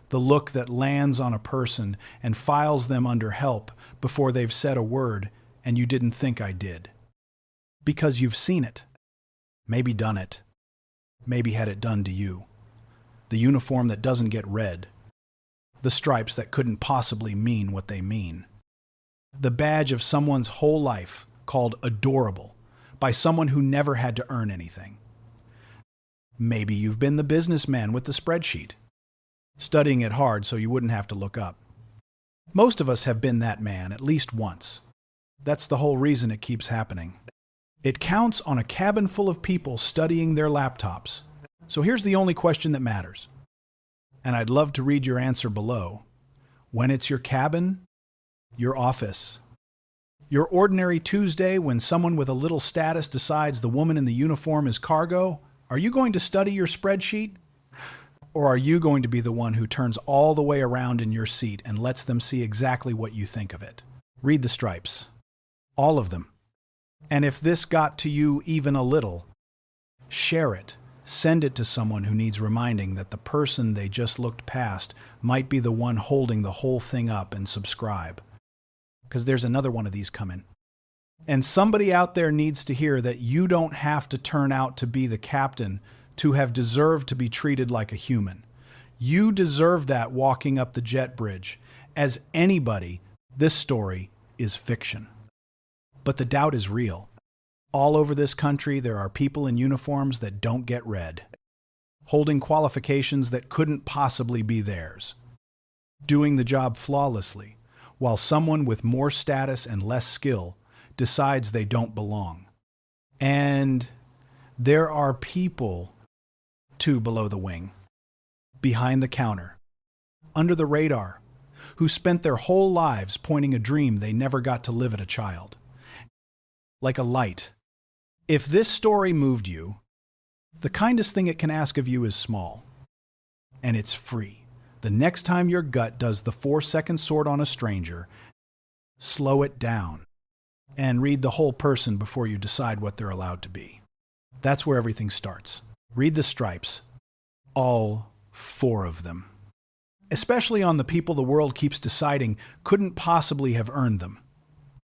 The look that lands on a person and files them under help before they've said a word and you didn't think I did. Because you've seen it. Maybe done it. Maybe had it done to you. The uniform that doesn't get read. The stripes that couldn't possibly mean what they mean. The badge of someone's whole life called adorable by someone who never had to earn anything. Maybe you've been the businessman with the spreadsheet, studying it hard so you wouldn't have to look up. Most of us have been that man at least once. That's the whole reason it keeps happening. It counts on a cabin full of people studying their laptops. So here's the only question that matters. And I'd love to read your answer below. When it's your cabin, your office, your ordinary Tuesday when someone with a little status decides the woman in the uniform is cargo, are you going to study your spreadsheet? Or are you going to be the one who turns all the way around in your seat and lets them see exactly what you think of it? Read the stripes. All of them. And if this got to you even a little, share it. Send it to someone who needs reminding that the person they just looked past might be the one holding the whole thing up, and subscribe. Because there's another one of these coming. And somebody out there needs to hear that you don't have to turn out to be the captain to have deserved to be treated like a human. You deserve that walking up the jet bridge. As anybody, this story is fiction. But the doubt is real. All over this country, there are people in uniforms that don't get read, holding qualifications that couldn't possibly be theirs, doing the job flawlessly, while someone with more status and less skill decides they don't belong. And there are people, too, below the wing, behind the counter, under the radar, who spent their whole lives pointing a dream they never got to live as a child. Like a light. If this story moved you, the kindest thing it can ask of you is small. And it's free. The next time your gut does the 4-second sort on a stranger, slow it down and read the whole person before you decide what they're allowed to be. That's where everything starts. Read the stripes. All 4 of them. Especially on the people the world keeps deciding couldn't possibly have earned them.